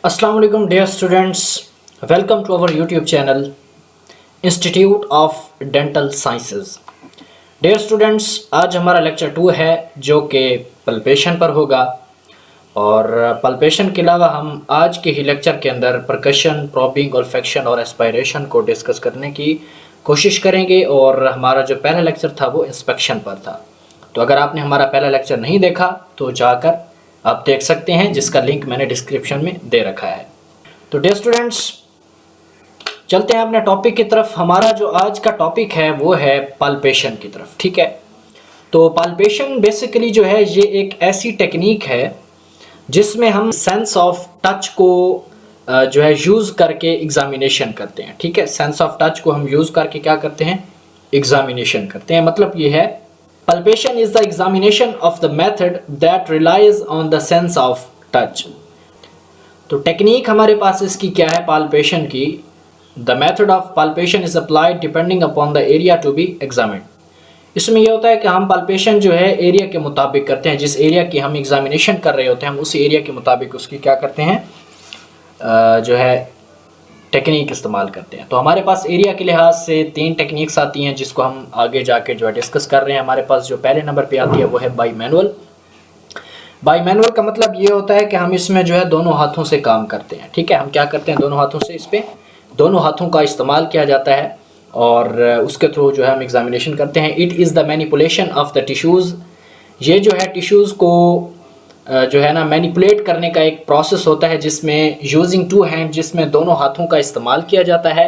अस्सलाम वालेकुम dear students, welcome to our YouTube channel institute of dental sciences. Dear students, आज हमारा lecture 2 है जो कि पल्पेशन पर होगा। और पल्पेशन के अलावा हम आज के ही लेक्चर के अंदर परकशन, प्रॉबिंग, ओल्फैक्शन और एस्पायरेशन को डिस्कस करने की कोशिश करेंगे। और हमारा जो पहला लेक्चर था वो इंस्पेक्शन पर था। तो अगर आपने हमारा पहला लेक्चर नहीं देखा तो जाकर आप देख सकते हैं, जिसका लिंक मैंने डिस्क्रिप्शन में दे रखा है। तो डियर स्टूडेंट्स, चलते हैं अपने टॉपिक की तरफ। हमारा जो आज का टॉपिक है वो है पाल्पेशन की तरफ। ठीक है, तो पाल्पेशन बेसिकली जो है ये एक ऐसी टेक्निक है जिसमें हम सेंस ऑफ टच को जो है यूज़ करके एग्जामिनेशन करते हैं। ठीक है, सेंस ऑफ टच को हम यूज़ करके क्या करते हैं, एग्जामिनेशन करते हैं। मतलब ये है, palpation is the examination of the method that relies on the sense of touch। तो टेक्निक हमारे पास इसकी क्या है पाल्पेशन की। The method of palpation is applied depending upon the area to be examined। इसमें यह होता है कि हम पाल्पेशन जो है एरिया के मुताबिक करते हैं। जिस एरिया की हम एग्जामिनेशन कर रहे होते हैं हम उसी एरिया के मुताबिक उसकी क्या करते हैं, जो है टेक्निक इस्तेमाल करते हैं। तो हमारे पास एरिया के लिहाज से 3 टेक्निक्स आती हैं जिसको हम आगे जाके जो है डिस्कस कर रहे हैं। हमारे पास जो पहले नंबर पे आती है वो है बाई मैनुअल। बाई मैनुअल का मतलब ये होता है कि हम इसमें जो है दोनों हाथों से काम करते हैं। ठीक है, हम क्या करते हैं, दोनों हाथों से, इस पर दोनों हाथों का इस्तेमाल किया जाता है और उसके थ्रू जो है हम एग्जामिनेशन करते हैं। It is the manipulation of the tissues. ये जो है टिश्यूज़ को जो है ना मैनिपुलेट करने का एक प्रोसेस होता है जिसमें यूजिंग 2 हैंड, जिसमें दोनों हाथों का इस्तेमाल किया जाता है।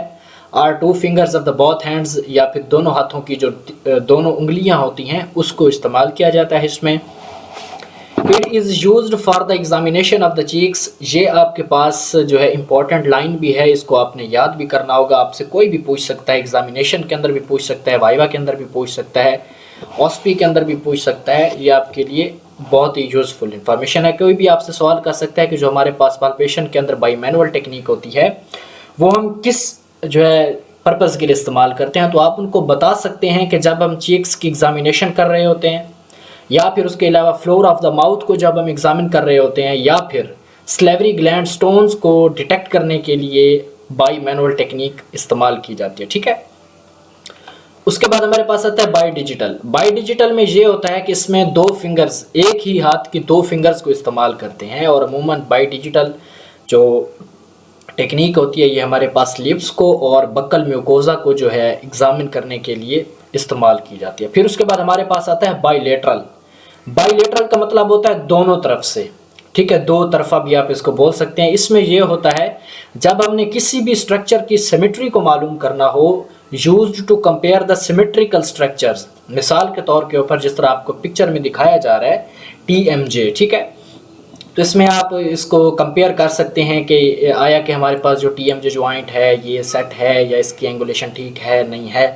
और 2 fingers of the both hands, या फिर दोनों हाथों की जो दोनों उंगलियां होती हैं उसको इस्तेमाल किया जाता है इसमें। It is used for the examination of the cheeks. ये आपके पास जो है इंपॉर्टेंट लाइन भी है, इसको आपने याद भी करना होगा। आपसे कोई भी पूछ सकता है, एग्जामिनेशन के अंदर भी पूछ सकता है, वाइवा के अंदर भी पूछ सकता है, ऑस्पी के अंदर भी पूछ सकता है। ये आपके लिए बहुत ही यूज़फुल इन्फॉर्मेशन है। कोई भी आपसे सवाल कर सकता है कि जो हमारे पास पाल्पेशन के अंदर बाई मैनुअल टेक्निक होती है वो हम किस जो है पर्पज़ के लिए इस्तेमाल करते हैं। तो आप उनको बता सकते हैं कि जब हम चीक्स की एग्जामिनेशन कर रहे होते हैं, या फिर उसके अलावा फ्लोर ऑफ द माउथ को जब हम एग्जामिन कर रहे होते हैं, या फिर स्लेवरी ग्लैंड स्टोन्स को डिटेक्ट करने के लिए बाई मैनुअल टेक्निक इस्तेमाल की जाती है। ठीक है, उसके बाद हमारे पास आता है बाई डिजिटल। बाई डिजिटल में ये होता है कि इसमें 2 फिंगर्स, एक ही हाथ की 2 फिंगर्स को इस्तेमाल करते हैं। और अमूमन बाई डिजिटल जो टेक्निक होती है ये हमारे पास लिप्स को और बक्कल म्यूकोजा को जो है एग्जामिन करने के लिए इस्तेमाल की जाती है। फिर उसके बाद हमारे पास आता है बाईलेटरल। बाईलेटरल का मतलब होता है दोनों तरफ से। ठीक है, 2 तरफा भी आप इसको बोल सकते हैं। इसमें यह होता है जब हमने किसी भी स्ट्रक्चर की सिमेट्री को मालूम करना हो, used to compare the symmetrical structures. मिसाल के तौर के ऊपर जिस तरह आपको पिक्चर में दिखाया जा रहा है TMJ। ठीक है, तो इसमें आप इसको कंपेयर कर सकते हैं कि आया कि हमारे पास जो TMJ जॉइंट है ये सेट है या इसकी एंगुलेशन ठीक है नहीं है।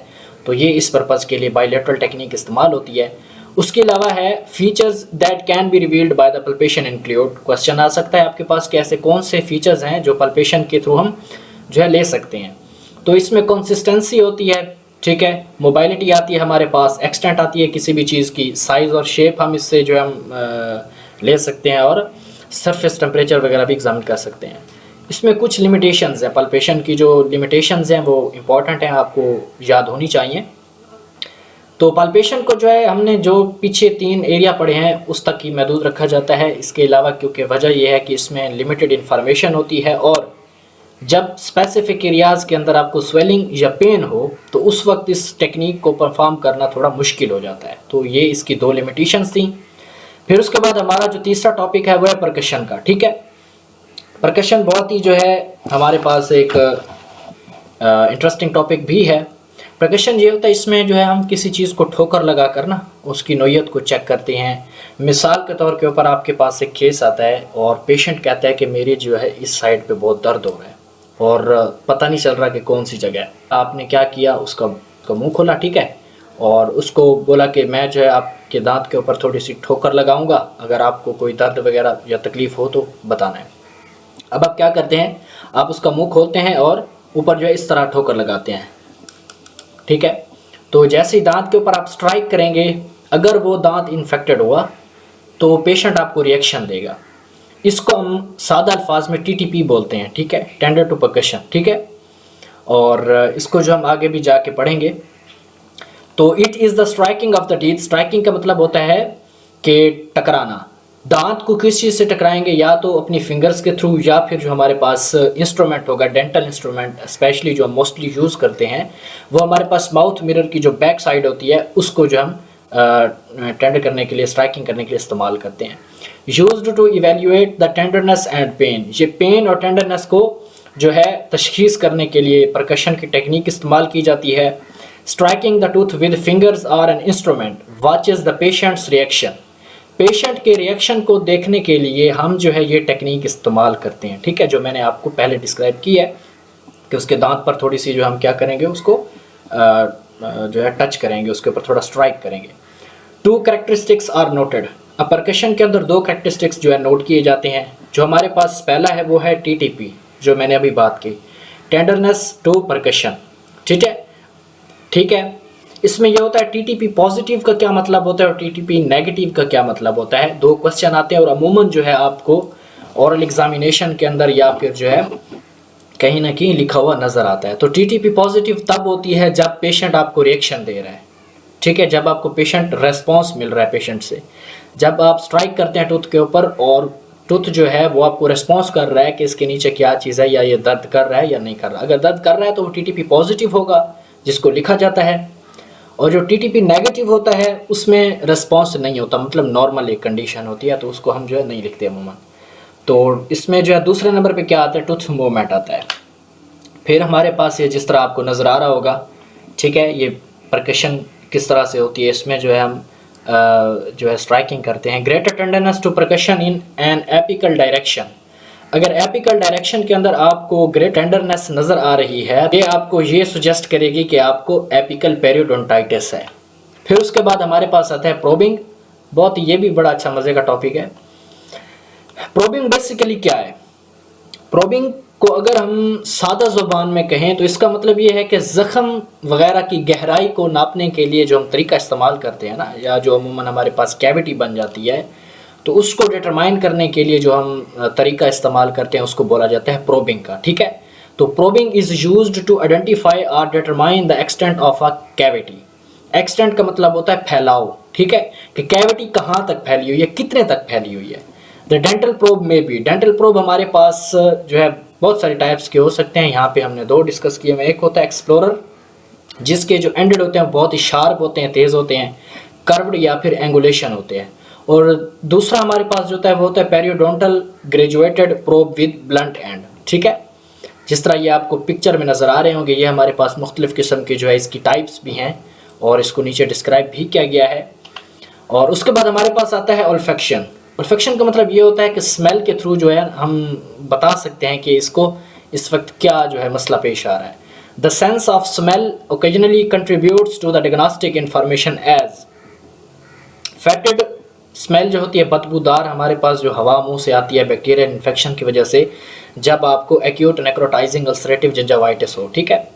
तो ये इस पर्पज़ के लिए बाईलेटरल टेक्निक इस्तेमाल होती है। उसके अलावा है features that can be revealed by the palpation include. Question आ सकता है आपके पास कि ऐसे कौन से फीचर्स हैं जो पल्पेशन के थ्रू हम जो है ले सकते हैं। तो इसमें कंसिस्टेंसी होती है, ठीक है, मोबाइलिटी आती है हमारे पास, एक्सटेंट आती है किसी भी चीज़ की, साइज़ और शेप हम इससे जो है हम ले सकते हैं, और सरफेस टेम्परेचर वगैरह भी एग्जामिन कर सकते हैं। इसमें कुछ लिमिटेशंस हैं, पल्पेशन की जो लिमिटेशंस हैं वो इम्पॉर्टेंट हैं, आपको याद होनी चाहिए। तो पाल्पेशन को जो है हमने जो पीछे 3 एरिया पढ़े हैं उस तक ही महदूद रखा जाता है। इसके अलावा क्योंकि वजह यह है कि इसमें लिमिटेड इन्फॉर्मेशन होती है, और जब स्पेसिफिक एरियाज़ के अंदर आपको स्वेलिंग या पेन हो तो उस वक्त इस टेक्निक को परफॉर्म करना थोड़ा मुश्किल हो जाता है। तो ये इसकी 2 लिमिटेशंस थी। फिर उसके बाद हमारा जो तीसरा टॉपिक है वो है परकशन का। ठीक है, परकशन बहुत ही जो है हमारे पास एक इंटरेस्टिंग टॉपिक भी है। परकशन ये होता है, इसमें जो है हम किसी चीज़ को ठोकर लगा कर ना उसकी नोयत को चेक करते हैं। मिसाल के तौर के ऊपर आपके पास एक केस आता है और पेशेंट कहता है कि मेरी जो है इस साइड पे बहुत दर्द हो रहा है और पता नहीं चल रहा कि कौन सी जगह है। आपने क्या किया, उसका मुंह खोला, ठीक है, और उसको बोला कि मैं जो है आपके दांत के ऊपर थोड़ी सी ठोकर लगाऊंगा, अगर आपको कोई दर्द वगैरह या तकलीफ़ हो तो बताना है। अब आप क्या करते हैं, आप उसका मुंह खोलते हैं और ऊपर जो है इस तरह ठोकर लगाते हैं। ठीक है, तो जैसे ही दांत के ऊपर आप स्ट्राइक करेंगे, अगर वो दांत इन्फेक्टेड हुआ तो पेशेंट आपको रिएक्शन देगा। इसको हम सादा अल्फाज में टीटीपी बोलते हैं, ठीक है, टेंडर टू परकशन, ठीक है। और इसको जो हम आगे भी जाके पढ़ेंगे। तो it is the striking off the teeth. Striking का मतलब होता है कि टकराना। दांत को किस चीज़ से टकराएंगे, या तो अपनी फिंगर्स के थ्रू, या फिर जो हमारे पास इंस्ट्रूमेंट होगा, डेंटल इंस्ट्रूमेंट स्पेशली जो हम मोस्टली यूज़ करते हैं, वो हमारे पास माउथ मिरर की जो बैक साइड होती है उसको जो हम टेंडर करने के लिए, स्ट्राइकिंग करने के लिए इस्तेमाल करते हैं। Used to evaluate the tenderness and pain. ये पेन और टेंडरनेस को जो है तशखीस करने के लिए परकशन की टेक्निक इस्तेमाल की जाती है। Striking the tooth with fingers और an instrument watches the patient's reaction. Patient के रिएक्शन को देखने के लिए हम जो है ये टेक्निक इस्तेमाल करते हैं, ठीक है, जो मैंने आपको पहले डिस्क्राइब की है कि उसके दांत पर थोड़ी सी जो हम क्या करेंगे, उसको जो है टच करेंगे, उसके ऊपर थोड़ा स्ट्राइक करेंगे। 2 कैरेक्टरिस्टिक्स आर नोटेड। अब परकशन के अंदर 2 कैरेक्टरिस्टिक्स जो है नोट किए जाते हैं। जो हमारे पास पहला है वो है टीटीपी, जो मैंने अभी बात की, टेंडरनेस टू परकशन, ठीक है। इसमें यह होता है टीटीपी पॉजिटिव का क्या मतलब होता है और टीटीपी नेगेटिव का क्या मतलब होता है। 2 क्वेश्चन आते हैं और अमूमन जो है आपको ओरल एग्जामिनेशन के अंदर या फिर जो है कहीं ना कहीं लिखा हुआ नज़र आता है। तो टीटीपी पॉजिटिव तब होती है जब पेशेंट आपको रिएक्शन दे रहा है, ठीक है, जब आपको पेशेंट रेस्पॉन्स मिल रहा है पेशेंट से। जब आप स्ट्राइक करते हैं टूथ के ऊपर और टूथ जो है वो आपको रेस्पॉन्स कर रहा है कि इसके नीचे क्या चीज़ है, या ये दर्द कर रहा है या नहीं कर रहा। अगर दर्द कर रहा है तो वो टीटीपी पॉजिटिव होगा, जिसको लिखा जाता है। और जो टीटीपी नेगेटिव होता है उसमें रिस्पॉन्स नहीं होता, मतलब नॉर्मल एक कंडीशन होती है, तो उसको हम जो है नहीं लिखते अमूमन। तो इसमें जो है दूसरे नंबर पे क्या आता है, टूथ मूवमेंट आता है। फिर हमारे पास ये जिस तरह आपको नज़र आ रहा होगा, ठीक है, ये परकशन किस तरह से होती है। इसमें जो है हम जो है स्ट्राइकिंग करते हैं। Greater tenderness to percussion in an apical direction. अगर एपिकल डायरेक्शन के अंदर आपको ग्रेट टेंडरनेस नज़र आ रही है, ये आपको ये सुजेस्ट करेगी कि आपको एपिकल पेरियोडोंटाइटिस है। फिर उसके बाद हमारे पास आता है प्रोबिंग। बहुत ये भी बड़ा अच्छा मज़े का टॉपिक है। प्रोबिंग बेसिकली क्या है? प्रोबिंग को अगर हम सादा ज़ुबान में कहें तो इसका मतलब ये है कि ज़ख़म वग़ैरह की गहराई को नापने के लिए जो हम तरीका इस्तेमाल करते हैं ना, या जो अमूमन हमारे पास कैविटी बन जाती है, तो उसको डिटरमाइन करने के लिए जो हम तरीका इस्तेमाल करते हैं उसको बोला जाता है प्रोबिंग का, ठीक है। तो probing is used to identify और determine the extent of a cavity. Extent का मतलब होता है फैलाव, ठीक है, कि कैविटी कहाँ तक फैली हुई है, कितने तक फैली हुई है। द डेंटल प्रोब में भी, डेंटल प्रोब हमारे पास जो है बहुत सारे टाइप्स के हो सकते हैं। यहाँ पे हमने 2 डिस्कस किए हैं। एक होता है एक्सप्लोरर, जिसके जो एंडेड होते हैं बहुत ही शार्प होते हैं, तेज़ होते हैं, कर्व्ड या फिर एंगुलेशन होते हैं। और दूसरा हमारे पास जो होता है वो होता है periodontal graduated probe with blunt and, ठीक है। जिस तरह ये आपको पिक्चर में नज़र आ रहे होंगे, ये हमारे पास मुख्तलिफ़ किस्म के जो है इसकी टाइप्स भी हैं और इसको नीचे डिस्क्राइब भी किया गया है। और उसके बाद हमारे पास आता है ओल्फेक्शन। ओल्फेक्शन का मतलब ये होता है कि स्मेल के थ्रू जो है हम बता सकते हैं कि इसको इस वक्त क्या जो है मसला पेश आ रहा है। The sense of smell occasionally contributes to the diagnostic information as fetid. Smell जो होती है बदबूदार, हमारे पास जो हवा मुंह से आती है बैक्टीरियल इन्फेक्शन की वजह से, जब आपको एक्यूट नेक्रोटाइजिंग अल्सरेटिव जिंजावाइटिस हो, ठीक है।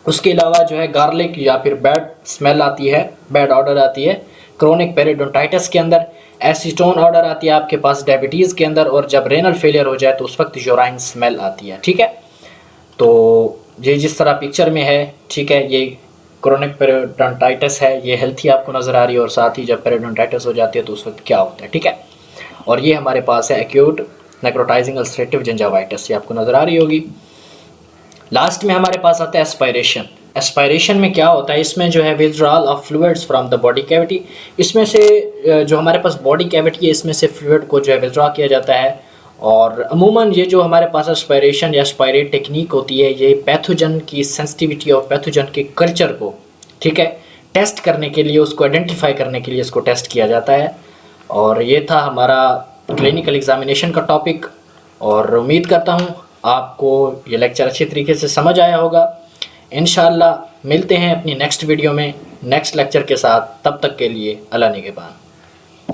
उसके अलावा जो है गार्लिक या फिर बैड स्मेल आती है, बैड ऑर्डर आती है क्रोनिक पेरियोडोंटाइटिस के अंदर। एसीटोन ऑर्डर आती है आपके पास डायबिटीज़ के अंदर। और जब रेनल फेलियर हो जाए तो उस वक्त यूराइन स्मेल आती है, ठीक है। तो ये जिस तरह पिक्चर में है, ठीक है, ये क्रोनिक पेरियोडोंटाइटिस है, ये हेल्थी आपको नज़र आ रही है। और साथ ही जब पेरियोडोंटाइटिस हो जाती है तो उस वक्त क्या होता है, ठीक है। और ये हमारे पास है एक्यूट नेक्रोटाइजिंग अल्सरेटिव जिंजावाइटिस, ये आपको नज़र आ रही होगी। लास्ट में हमारे पास आता है एस्पायरेशन। एस्पायरेशन में क्या होता है, इसमें जो है withdrawal of fluids from the body cavity. इसमें से जो हमारे पास बॉडी कैविटी है, इसमें से फ्लूइड को जो है विथड्रॉ किया जाता है। और अमूमन ये जो हमारे पास एस्पायरेशन या एस्पायरेट टेक्निक होती है, ये पैथोजन की सेंसिटिविटी और पैथोजन के कल्चर को, ठीक है, टेस्ट करने के लिए, उसको आइडेंटिफाई करने के लिए इसको टेस्ट किया जाता है। और ये था हमारा क्लिनिकल एग्जामिनेशन का टॉपिक। और उम्मीद करता हूँ आपको ये लेक्चर अच्छी तरीके से समझ आया होगा। इंशाअल्लाह मिलते हैं अपनी नेक्स्ट वीडियो में नेक्स्ट लेक्चर के साथ। तब तक के लिए अल्लाह निगहबान।